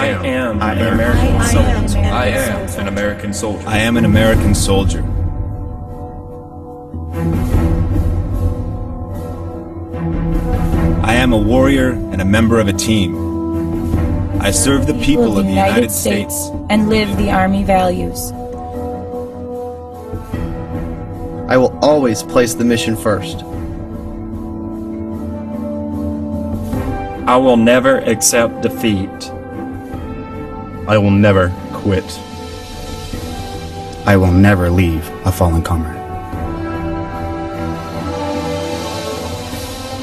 am an American soldier. I am an American soldier. I am an American soldier. I am a warrior and a member of a team. I serve the people of the United States and live the Army values. I will always place the mission first. I will never accept defeat. I will never quit. I will never leave a fallen comrade.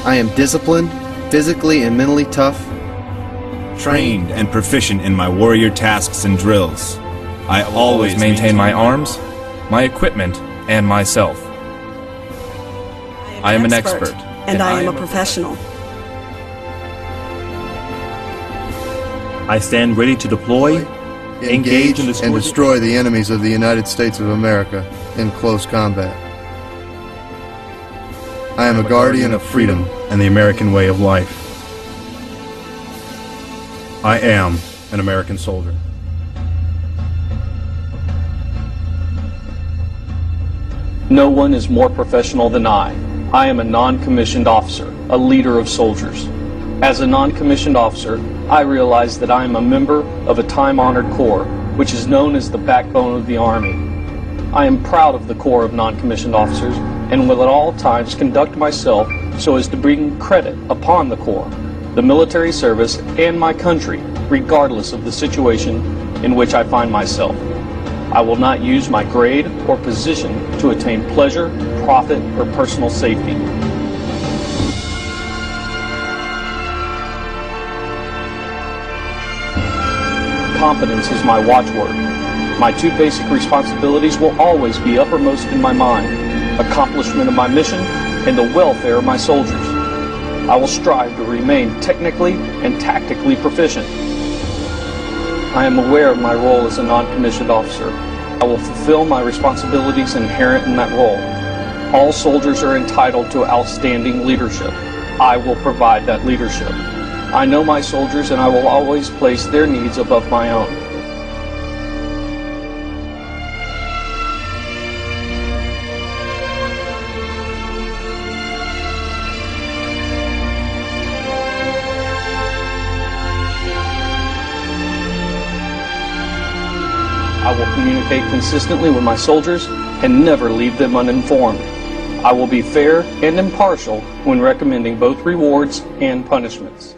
I am disciplined, physically and mentally tough, trained and proficient in my warrior tasks and drills. I always maintain my arms, my equipment, and myself. I am an expert. And I am a professional. I stand ready to deploy, engage and destroy the enemies of the United States of America in close combat. I am a guardian of freedom and the American way of life. I am an American soldier. No one is more professional than I. I am a non-commissioned officer, a leader of soldiers. As a non-commissioned officer, I realize that I am a member of a time-honored corps, which is known as the backbone of the Army. I am proud of the Corps of non-commissioned officers and will at all times conduct myself so as to bring credit upon the Corps, the military service, and my country, regardless of the situation in which I find myself. I will not use my grade or position to attain pleasure, profit, or personal safety. Competence is my watchword. My two basic responsibilities will always be uppermost in my mind: accomplishment of my mission and the welfare of my soldiers. I will strive to remain technically and tactically proficient. I am aware of my role as a non-commissioned officer. I will fulfill my responsibilities inherent in that role. All soldiers are entitled to outstanding leadership. I will provide that leadership. I know my soldiers, and I will always place their needs above my own. I will communicate consistently with my soldiers and never leave them uninformed. I will be fair and impartial when recommending both rewards and punishments.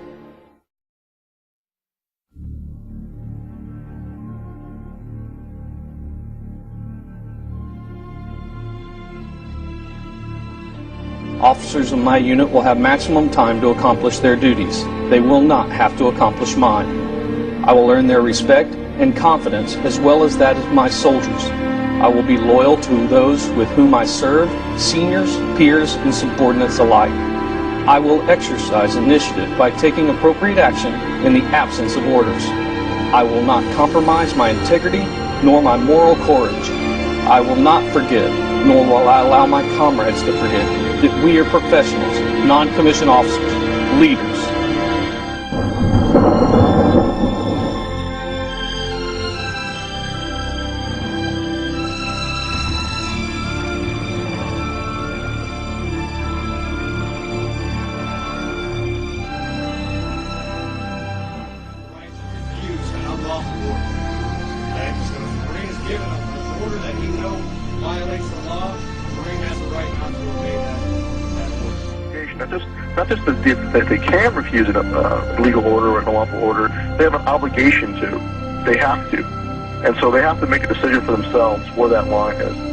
Officers of my unit will have maximum time to accomplish their duties. They will not have to accomplish mine. I will earn their respect and confidence as well as that of my soldiers. I will be loyal to those with whom I serve, seniors, peers, and subordinates alike. I will exercise initiative by taking appropriate action in the absence of orders. I will not compromise my integrity nor my moral courage. I will not forget, nor will I allow my comrades to forget, that we are professionals, non-commissioned officers, leaders. Not just that they can refuse a legal order or an unlawful order, they have an obligation to. They have to. And so they have to make a decision for themselves where that line is.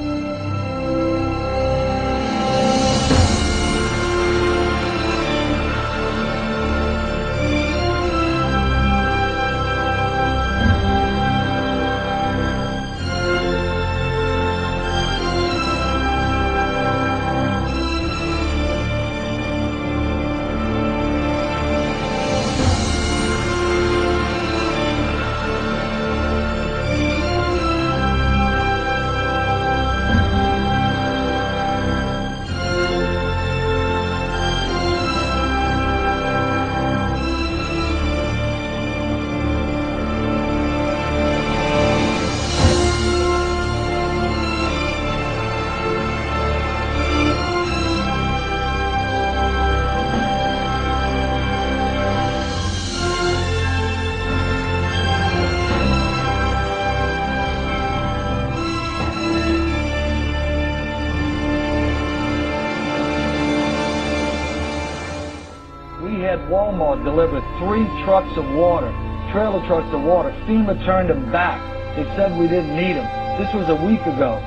Walmart delivered 3 trucks of water, trailer trucks of water. FEMA turned them back. They said we didn't need them. This was a week ago.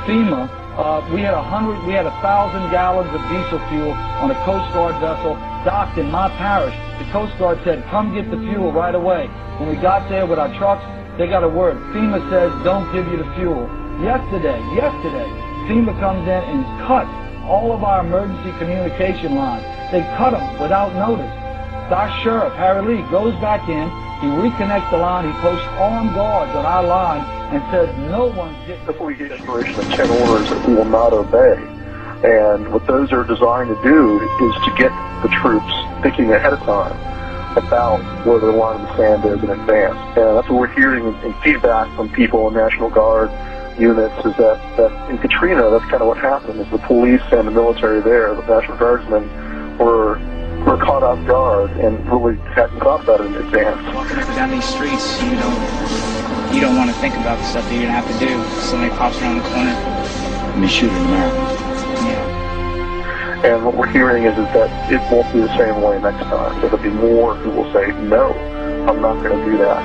FEMA, we had 1,000 gallons of diesel fuel on a Coast Guard vessel docked in my parish. The Coast Guard said, come get the fuel right away. When we got there with our trucks, they got a word. FEMA says, don't give you the fuel. Yesterday, FEMA comes in and cuts all of our emergency communication lines. They cut them without notice. Our sheriff, Harry Lee, goes back in, he reconnects the line, he posts armed guards on our line and says no one's getting... Before we get inspiration of 10 orders that we will not obey. And what those are designed to do is to get the troops thinking ahead of time about where the line of the sand is in advance. And that's what we're hearing in feedback from people in National Guard units is that in Katrina, that's kind of what happened, is the police and the military there, the National Guardsmen, were caught off guard and really hadn't thought about it in advance. Walking up and down these streets, you don't want to think about the stuff that you're going to have to do. Somebody pops around the corner. Let me shoot an American. Yeah. And what we're hearing is that it won't be the same way next time. There'll be more who will say, no, I'm not going to do that.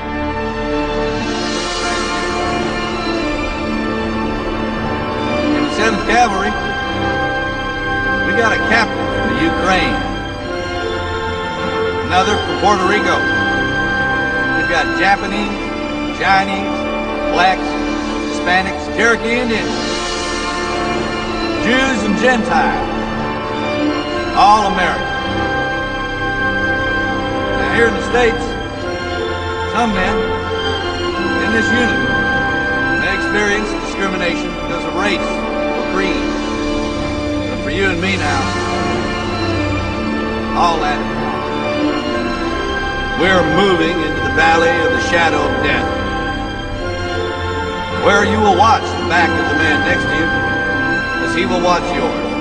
In the 7th Cavalry, we got a captain from the Ukraine. Another from Puerto Rico. We've got Japanese, Chinese, blacks, Hispanics, Cherokee Indians, Jews and Gentiles, all American. Now here in the States, some men in this unit may experience discrimination because of race or creed. But for you and me now, all that is gone. We're moving into the valley of the shadow of death, where you will watch the back of the man next to you as he will watch yours.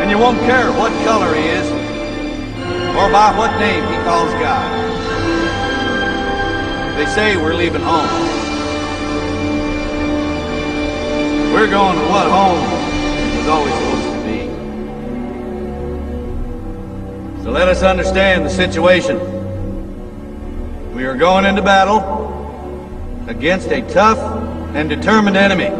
And you won't care what color he is or by what name he calls God. They say we're leaving home. We're going to what home was always supposed to be. So let us understand the situation. We are going into battle against a tough and determined enemy.